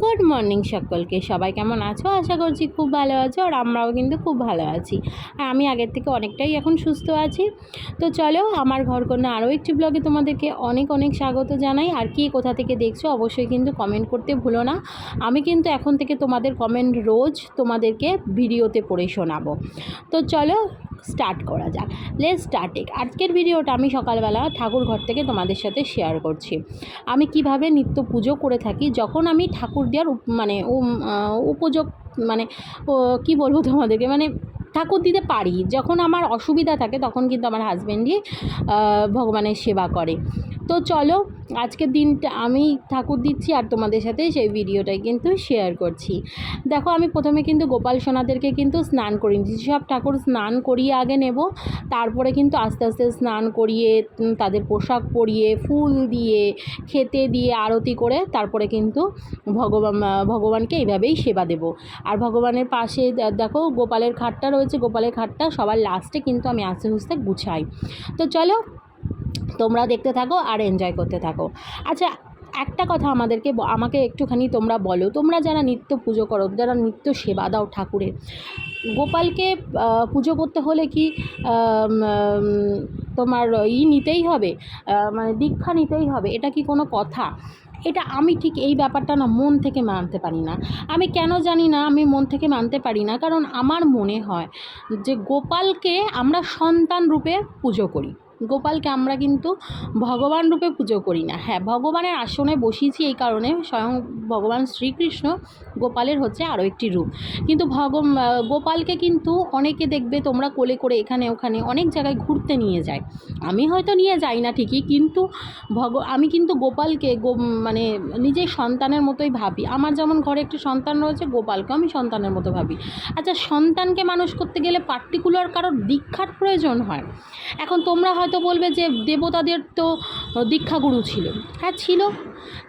Good morning সকলকে। সবাই কেমন আছো? আশা করছি খুব ভালো আছো, আর আমরাও কিন্তু খুব ভালো আছি। আর আমি আগের থেকে অনেকটাই এখন সুস্থ আছি। তো চলো, আমার ঘরকন্যা আরও একটি ব্লগে তোমাদেরকে অনেক অনেক স্বাগত জানাই। আর কি কোথা থেকে দেখছো অবশ্যই কিন্তু কমেন্ট করতে ভুলো না। আমি কিন্তু এখন থেকে তোমাদের কমেন্ট রোজ তোমাদেরকে ভিডিওতে পড়ে শোনাবো। তো চলো স্টার্ট করা যাক। Let's start it. আজকের ভিডিওটা আমি সকালবেলা ঠাকুর ঘর থেকে তোমাদের সাথে শেয়ার করছি। আমি কিভাবে নিত্য পুজো করে থাকি যখন আমি ঠাকুর দেওয়ার উপযোগ কি বলবো তোমাদেরকে, ঠাকুর দিতে পারি। যখন আমার অসুবিধা থাকে তখন কিন্তু আমার হাজব্যান্ডই ভগবানের সেবা করে। তো চলো, আজকের দিনটা আমি ঠাকুর দিচ্ছি আর তোমাদের সাথে সেই ভিডিওটাই কিন্তু শেয়ার করছি। দেখো, আমি প্রথমে কিন্তু গোপাল সোনাদেরকে কিন্তু স্নান করিয়ে নিচ্ছি। সব ঠাকুর স্নান করিয়ে আগে নেব, তারপরে কিন্তু আস্তে আস্তে স্নান করিয়ে তাদের পোশাক পরিয়ে ফুল দিয়ে খেতে দিয়ে আরতি করে তারপরে কিন্তু ভগবানকে এইভাবেই সেবা দেব। আর ভগবানের পাশে দেখো গোপালের খাটটা রয়েছে, গোপালের খাটটা সবার লাস্টে কিন্তু আমি আস্তে আস্তে গুছাই। তো চলো, তোমরা দেখতে থাকো আর এনজয় করতে থাকো। আচ্ছা, একটা কথা আমাকে একটুখানি তোমরা বলো, তোমরা যারা নিত্য পুজো করো, যারা নিত্য সেবা দাও ঠাকুরের, গোপালকে পুজো করতে হলে কি তোমার নিতেই হবে, দীক্ষা নিতেই হবে? এটা কি কোনো কথা? এটা আমি ঠিক এই ব্যাপারটা না মন থেকে মানতে পারি না। আমি কেন জানি না আমি মন থেকে মানতে পারি না, কারণ আমার মনে হয় যে গোপালকে আমরা সন্তান রূপে পুজো করি। গোপালকে আমরা কিন্তু ভগবান রূপে পুজো করি না। হ্যাঁ, ভগবানের আসনে বসিয়েছি এই কারণে, স্বয়ং ভগবান শ্রীকৃষ্ণ গোপালের হচ্ছে আরও একটি রূপ। কিন্তু গোপালকে কিন্তু অনেকে দেখবে তোমরা কোলে করে এখানে ওখানে অনেক জায়গায় ঘুরতে নিয়ে যায়। আমি হয়তো নিয়ে যাই না ঠিকই, কিন্তু আমি কিন্তু গোপালকে নিজের সন্তানের মতোই ভাবি। আমার যেমন ঘরে একটি সন্তান রয়েছে, গোপালকে আমি সন্তানের মতো ভাবি। আচ্ছা, সন্তানকে মানুষ করতে গেলে পার্টিকুলার কারোর দীক্ষার প্রয়োজন হয়? এখন তোমরা হয়তো বলবে যে দেবতাদের তো দীক্ষাগুরু ছিল। হ্যাঁ, ছিল।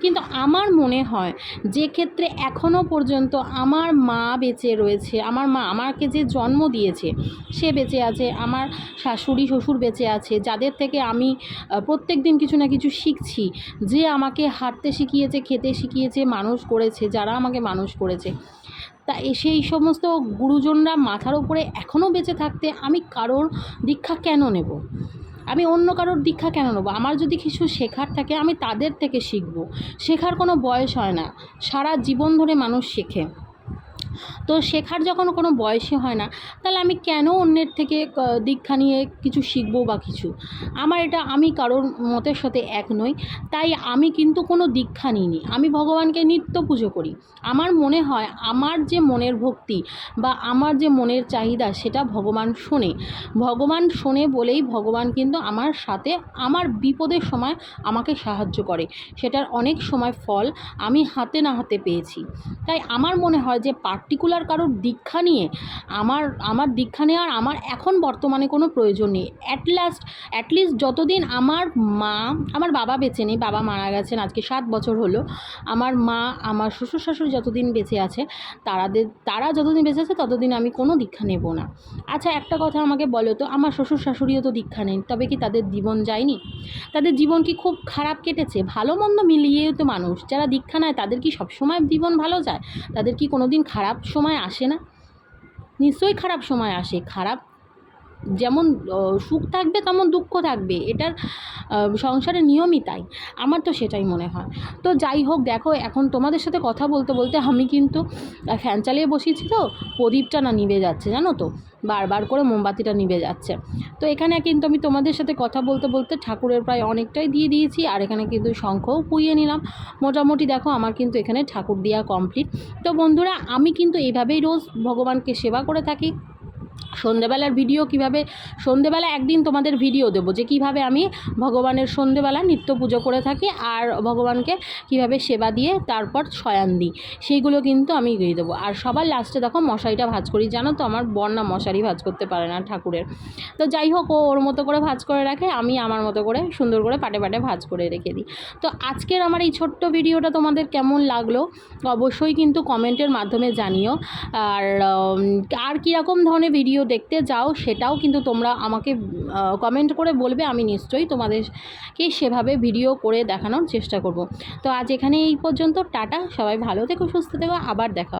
কিন্তু আমার মনে হয় যে ক্ষেত্রে এখনও পর্যন্ত আমার মা বেঁচে রয়েছে, আমার মা আমাকে যে জন্ম দিয়েছে সে বেঁচে আছে, আমার শাশুড়ি শ্বশুর বেঁচে আছে, যাদের থেকে আমি প্রত্যেক দিন কিছু না কিছু শিখছি, যে আমাকে হাঁটতে শিখিয়েছে, খেতে শিখিয়েছে, মানুষ করেছে, যারা আমাকে মানুষ করেছে, তা সেই সমস্ত গুরুজনরা মাথার উপরে এখনও বেঁচে থাকতে আমি কারোর দীক্ষা কেন নেব? আমি অন্য কারোর দীক্ষা কেন নেবো? আমার যদি কিছু শেখার থাকে আমি তাদের থেকে শিখব। শেখার কোনো বয়স হয় না, সারা জীবন ধরে মানুষ শেখে। তো শেখার যখন কোনো বয়সই হয় না, তাহলে আমি কেন অন্যের থেকে দীক্ষা নিয়ে কিছু শিখবো বা কিছু? আমি কারোর মতের সাথে এক নই, তাই আমি কিন্তু কোনো দীক্ষা নিইনি। আমি ভগবানকে নিত্য পুজো করি। আমার মনে হয় আমার যে মনের ভক্তি বা আমার যে মনের চাহিদা সেটা ভগবান শোনে বলেই ভগবান কিন্তু আমার সাথে আমার বিপদের সময় আমাকে সাহায্য করে। সেটার অনেক সময় ফল আমি হাতে না হাতে পেয়েছি। তাই আমার মনে হয় যে পার্টিকুলার কারোর দীক্ষা নিয়ে আমার দীক্ষা নেওয়ার আমার এখন বর্তমানে কোনো প্রয়োজন নেই। অ্যাটলিস্ট যতদিন আমার বাবা বেঁচে নেই, বাবা মারা গেছেন আজকে 7 বছর হলো। আমার মা, আমার শ্বশুর শাশুড়ি যতদিন বেঁচে আছে, তারা যতদিন বেঁচে আছে ততদিন আমি কোনো দীক্ষা নেব না। আচ্ছা, একটা কথা আমাকে বলো তো, আমার শ্বশুর শাশুড়িও তো দীক্ষা নেন, তবে কি তাদের জীবন যায়নি? তাদের জীবন কি খুব খারাপ কেটেছে? ভালো মন্দ মিলিয়েও তো মানুষ যারা দীক্ষা নেয় তাদের কি সবসময় জীবন ভালো যায়? তাদের কি কোনো দিন খারাপ সময় আসে না? নিশ্চয়ই খারাপ সময় আসে। যেমন সুখ থাকবে তেমন দুঃখ থাকবে, এটার সংসারের নিয়মই তাই। আমার তো সেটাই মনে হয়। তো যাই হোক, দেখো এখন তোমাদের সাথে কথা বলতে বলতে আমি কিন্তু ফ্যান চালিয়ে বসিয়েছি, তো প্রদীপটা না নিভে যাচ্ছে, জানো তো, বারবার করে মোমবাতিটা নিভে যাচ্ছে। তো এখানে কিন্তু আমি তোমাদের সাথে কথা বলতে বলতে ঠাকুরের প্রায় অনেকটাই দিয়ে দিয়েছি, আর এখানে কিন্তু শঙ্খও পুইয়ে নিলাম। মোটামুটি দেখো আমার কিন্তু এখানে ঠাকুর দেওয়া কমপ্লিট। তো বন্ধুরা, আমি কিন্তু এইভাবেই রোজ ভগবানকে সেবা করে থাকি। সন্ধেবেলার ভিডিও সন্ধেবেলা একদিন তোমাদের ভিডিও দেবো যে কীভাবে আমি ভগবানের সন্ধেবেলা নিত্য পুজো করে থাকি আর ভগবানকে কীভাবে সেবা দিয়ে তারপর শয়ান দিই, সেইগুলো কিন্তু আমি দিয়ে দেবো। আর সবার লাস্টে দেখো মশারিটা ভাঁজ করি, জানো তো আমার বর না মশারি ভাঁজ করতে পারে না ঠাকুরের। তো যাই হোক, ও ওর মতো করে ভাঁজ করে রাখে, আমি আমার মতো করে সুন্দর করে পাটে পাটে ভাঁজ করে রেখে দিই। তো আজকের আমার এই ছোট্ট ভিডিওটা তোমাদের কেমন লাগলো অবশ্যই কিন্তু কমেন্টের মাধ্যমে জানিও। আর কীরকম ধরনের ভিডিও দেখতে যাও সেটাও কিন্তু তোমরা আমাকে কমেন্ট করে বলবে, আমি নিশ্চয়ই তোমাদেরকে সেভাবে ভিডিও করে দেখানোর চেষ্টা করব। তো আজ এখানে এই পর্যন্ত, টাটা, সবাই ভালো থেকো, সুস্থ থেকো, আবার দেখা।